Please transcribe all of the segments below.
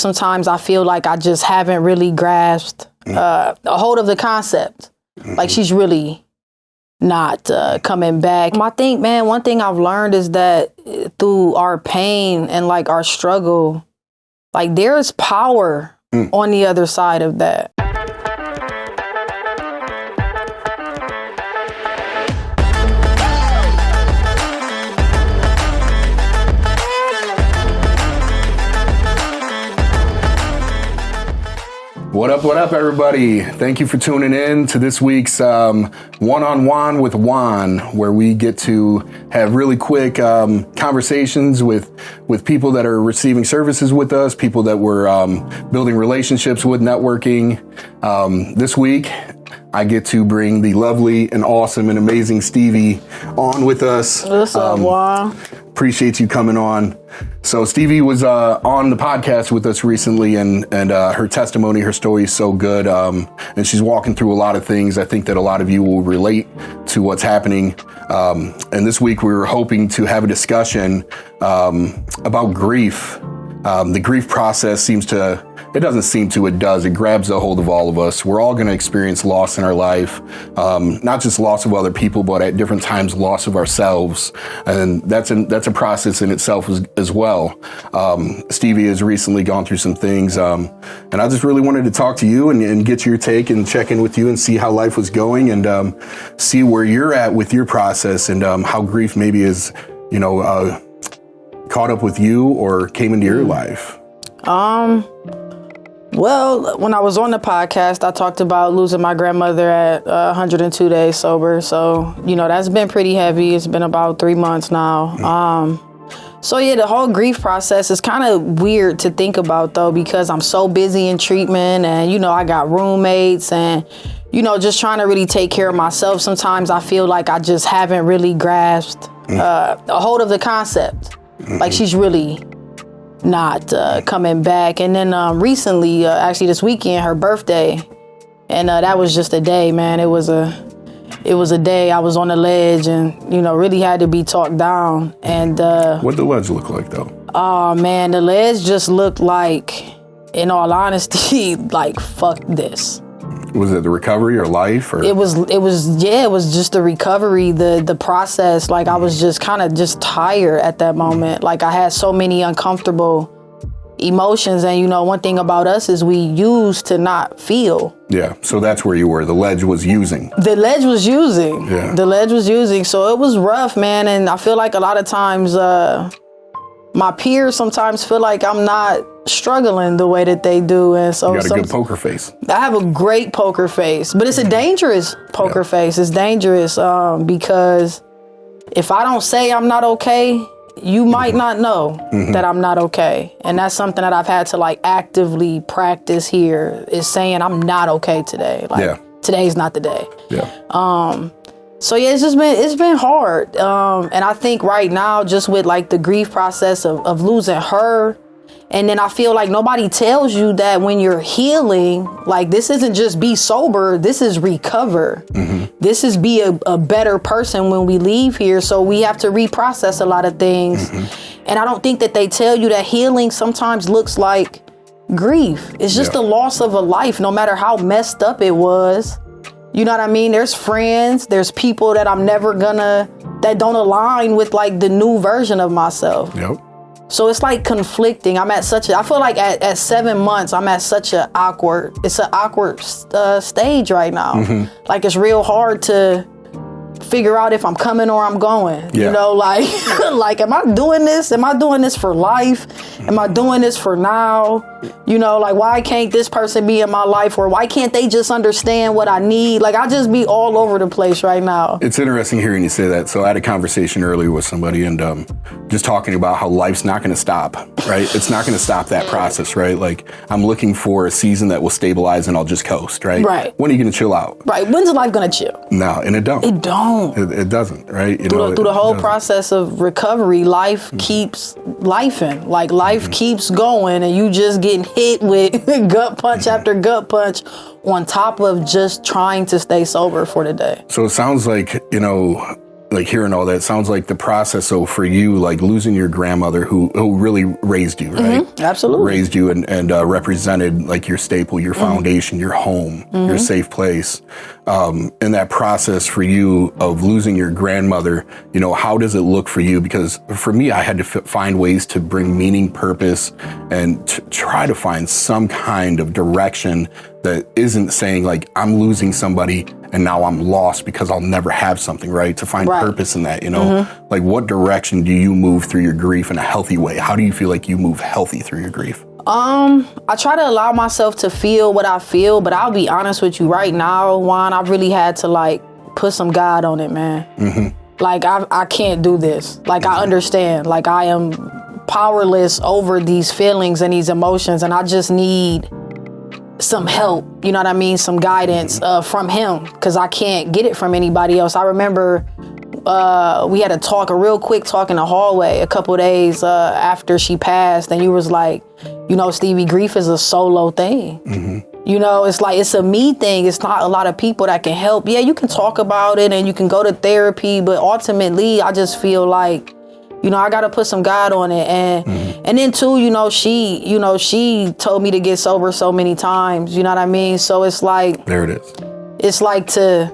sometimes I feel like I just haven't really grasped a hold of the concept. Like she's really not coming back. I think, man, one thing I've learned is that through our pain and like our struggle, like there's power on the other side of that. What up, everybody? Thank you for tuning in to this week's One-on-One with Juan, where we get to have really quick conversations with people that are receiving services with us, people that we're building relationships with, networking. This week, I get to bring the lovely and awesome and amazing Stevie on with us. What's up, Juan? Appreciate you coming on. So Stevie was on the podcast with us recently, and her testimony, her story is so good. And she's walking through a lot of things. I think that a lot of you will relate to what's happening. And this week we were hoping to have a discussion about grief. The grief process it does. It grabs a hold of all of us. We're all going to experience loss in our life, not just loss of other people, but at different times, loss of ourselves. And that's a process in itself as well. Stevie has recently gone through some things. And I just really wanted to talk to you and get your take and check in with you and see how life was going and see where you're at with your process and how grief maybe is, caught up with you or came into your life. Well, when I was on the podcast, I talked about losing my grandmother at 102 days sober. So, that's been pretty heavy. It's been about 3 months now. So yeah, the whole grief process is kind of weird to think about though, because I'm so busy in treatment and, I got roommates and, just trying to really take care of myself. Sometimes I feel like I just haven't really grasped a hold of the concept. Like she's really not coming back. And then recently, actually this weekend, her birthday, and that was just a day, man. It was a day I was on the ledge and really had to be talked down. And what did the ledge look like though? Oh man, the ledge just looked like, in all honesty, like fuck this. Was it the recovery or life? Or it was just the recovery, the process. Like I was just kind of just tired at that moment. Like I had so many uncomfortable emotions, and one thing about us is we use to not feel. Yeah, so that's where you were. The ledge was using. Yeah. The ledge was using. So it was rough, man. And I feel like a lot of times my peers sometimes feel like I'm not struggling the way that they do. And so you got a good poker face. I have a great poker face, but it's a dangerous poker face. It's dangerous because if I don't say I'm not okay, you might not know that I'm not okay. And that's something that I've had to like actively practice here, is saying I'm not okay today. Like today's not the day. Yeah. So yeah, it's been hard. And I think right now, just with like the grief process of losing her, and then I feel like nobody tells you that when you're healing, like this isn't just be sober, this is recover. This is be a better person when we leave here. So we have to reprocess a lot of things. And I don't think that they tell you that healing sometimes looks like grief. It's just the loss of a life, no matter how messed up it was. You know what I mean? There's friends, there's people that that don't align with like the new version of myself. Yep. So it's like conflicting. I feel like at 7 months, I'm at such an awkward stage right now. Like it's real hard to figure out if I'm coming or I'm going, like, am I doing this? Am I doing this for life? Am I doing this for now? Like, why can't this person be in my life? Or why can't they just understand what I need? Like, I just be all over the place right now. It's interesting hearing you say that. So I had a conversation earlier with somebody and just talking about how life's not going to stop, right? It's not going to stop that process, right? Like, I'm looking for a season that will stabilize and I'll just coast, right? Right. When are you going to chill out? Right. When's life going to chill? No, and it don't. It don't. It doesn't, right? Through the whole process of recovery, life keeps lifing. Like life keeps going, and you just getting hit with gut punch after gut punch on top of just trying to stay sober for the day. So it sounds like, like hearing all that, sounds like the process. So for you, like losing your grandmother who really raised you, right? Absolutely. Raised you and represented like your staple, your foundation, your home, your safe place. In that process for you of losing your grandmother, you know, how does it look for you? Because for me, I had to find ways to bring meaning, purpose, and to try to find some kind of direction that isn't saying like I'm losing somebody and now I'm lost because I'll never have something, right? To find purpose in that, you know, like what direction do you move through your grief in a healthy way? How do you feel like you move healthy through your grief? I try to allow myself to feel what I feel, but I'll be honest with you right now, Juan, I really had to like put some God on it, man. Like I can't do this. Like I understand, like I am powerless over these feelings and these emotions, and I just need some help, you know what I mean? Some guidance from him, because I can't get it from anybody else. I remember we had a real quick talk in the hallway a couple days after she passed, and you was like, you know, Stevie, grief is a solo thing. You know, it's like, it's a me thing. It's not a lot of people that can help. Yeah, you can talk about it and you can go to therapy, but ultimately I just feel like, you know, I got to put some God on it. And then too, she told me to get sober so many times, you know what I mean? So it's like, there it is. It's like to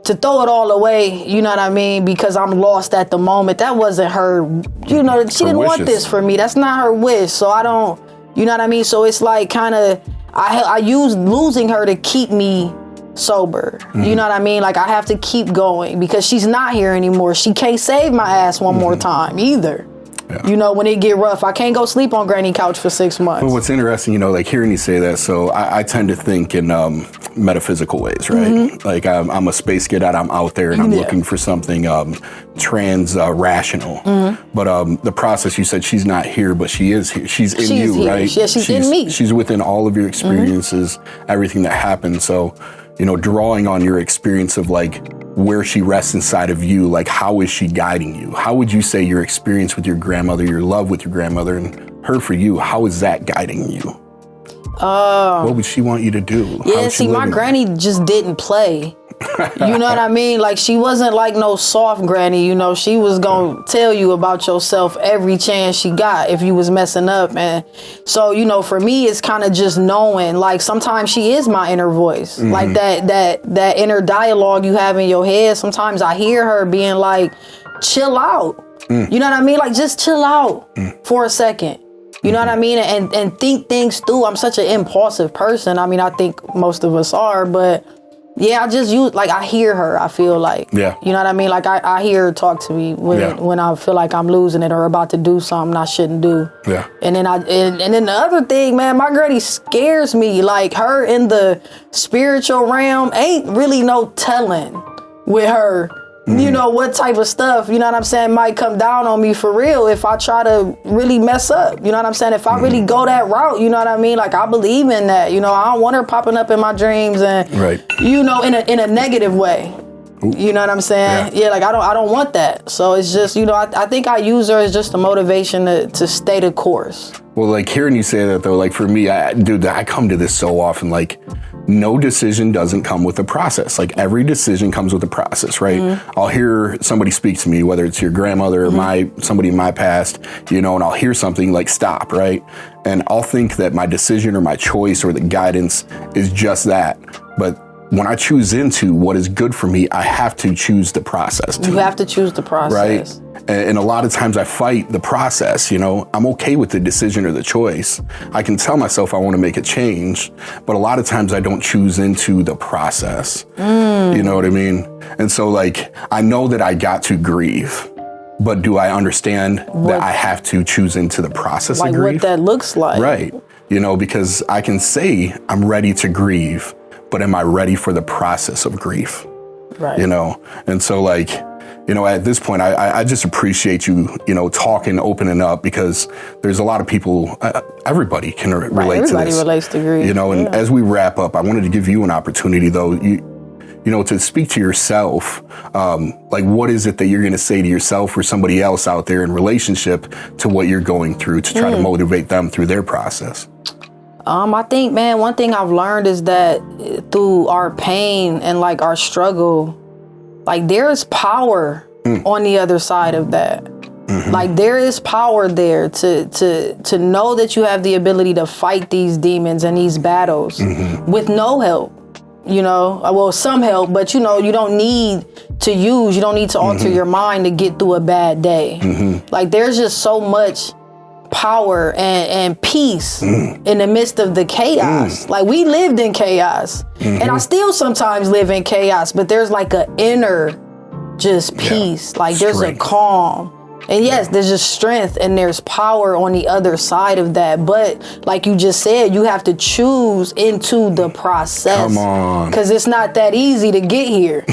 throw it all away, you know what I mean? Because I'm lost at the moment. That wasn't her, you know, she didn't want this for me. That's not her wish. So I don't, you know what I mean? So it's like kind of, I use losing her to keep me sober. You know what I mean? Like I have to keep going because she's not here anymore. She can't save my ass one more time either. Yeah. You know, when it get rough, I can't go sleep on granny couch for 6 months. Well, what's interesting, you know, like hearing you say that, so I tend to think in metaphysical ways, right? Like I'm a space cadet, I'm out there and I'm looking for something rational. But the process, you said she's not here, but she is here. She's in you, here. Right? Yeah, she's in me. She's within all of your experiences, everything that happened. So, you know, drawing on your experience of like where she rests inside of you, like how is she guiding you? How would you say your experience with your grandmother, your love with your grandmother and her for you, how is that guiding you? What would she want you to do? Yeah, see, my granny just didn't play. You know what I mean? Like she wasn't like no soft granny, you know, she was gonna tell you about yourself every chance she got if you was messing up. And so, you know, for me, it's kind of just knowing, like sometimes she is my inner voice, like that inner dialogue you have in your head. Sometimes I hear her being like, chill out. You know what I mean? Like just chill out for a second. You know what I mean? And think things through. I'm such an impulsive person. I mean, I think most of us are, but yeah, I just use, like, I hear her, I feel like. Yeah. You know what I mean? Like, I hear her talk to me when I feel like I'm losing it or about to do something I shouldn't do. Yeah. And then and then the other thing, man, my granny scares me. Like, her in the spiritual realm, ain't really no telling with her. You know, what type of stuff, you know what I'm saying, might come down on me for real if I try to really mess up. You know what I'm saying? If I really go that route, you know what I mean? Like, I believe in that. You know, I don't want her popping up in my dreams and, you know, in a negative way. Ooh. You know what I'm saying? Yeah, like, I don't want that. So it's just, you know, I think I use her as just a motivation to stay the course. Well, like, hearing you say that, though, like, for me, I come to this so often, like, no decision doesn't come with a process. Like every decision comes with a process, right? I'll hear somebody speak to me, whether it's your grandmother or somebody in my past, you know, and I'll hear something like stop, right? And I'll think that my decision or my choice or the guidance is just that. But when I choose into what is good for me, I have to choose the process too. You have to choose the process. Right? And a lot of times I fight the process, you know. I'm okay with the decision or the choice. I can tell myself I want to make a change, but a lot of times I don't choose into the process. You know what I mean? And so, like, I know that I got to grieve, but do I understand that I have to choose into the process of grief? Like what that looks like. Right. You know, because I can say I'm ready to grieve, but am I ready for the process of grief? Right. You know? And so, like, you know, at this point, I just appreciate you, you know, talking, opening up, because there's a lot of people, everybody can relate to this. Everybody relates to grief. You know, and as we wrap up, I wanted to give you an opportunity, though, you know, to speak to yourself. Like, what is it that you're going to say to yourself or somebody else out there in relationship to what you're going through to try to motivate them through their process? I think, man, one thing I've learned is that through our pain and like our struggle, like there's power on the other side of that. Like there is power there to know that you have the ability to fight these demons and these battles with no help. You know, well, some help, but you know, you don't need to alter your mind to get through a bad day. Like there's just so much power and peace in the midst of the chaos. Like we lived in chaos and I still sometimes live in chaos, but there's like an inner just peace. Like there's a calm. And yes, there's just strength and there's power on the other side of that. But like you just said, you have to choose into the process. Come on. Because it's not that easy to get here.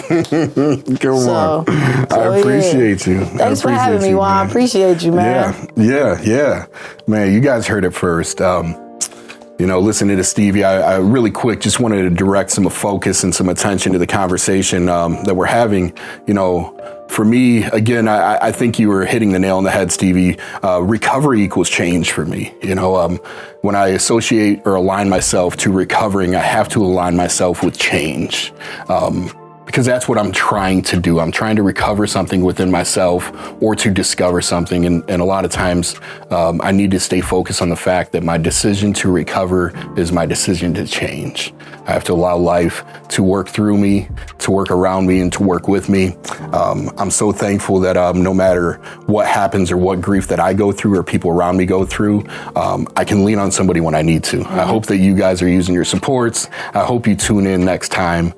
Come on. I appreciate you. Thanks for having me, Juan. I appreciate you, man. Yeah. Man, you guys heard it first. You know, listening to Stevie, I really quick just wanted to direct some focus and some attention to the conversation that we're having. You know, for me, again, I think you were hitting the nail on the head, Stevie. Recovery equals change for me. You know, when I associate or align myself to recovering, I have to align myself with change. Because that's what I'm trying to do. I'm trying to recover something within myself or to discover something. And a lot of times I need to stay focused on the fact that my decision to recover is my decision to change. I have to allow life to work through me, to work around me, and to work with me. I'm so thankful that no matter what happens or what grief that I go through or people around me go through, I can lean on somebody when I need to. I hope that you guys are using your supports. I hope you tune in next time.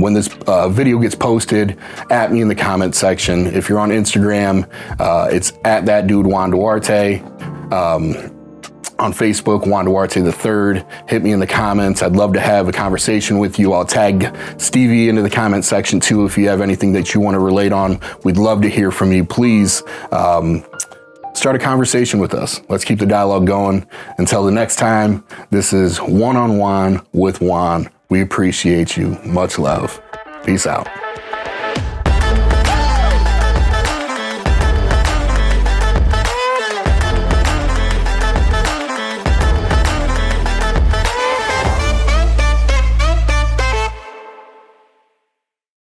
When this video gets posted, at me in the comment section. If you're on Instagram, it's at that dude Juan Duarte. On Facebook, Juan Duarte III. Hit me in the comments. I'd love to have a conversation with you. I'll tag Stevie into the comment section too if you have anything that you want to relate on. We'd love to hear from you. Please start a conversation with us. Let's keep the dialogue going. Until the next time, this is One on One with Juan. We appreciate you. Much love. Peace out.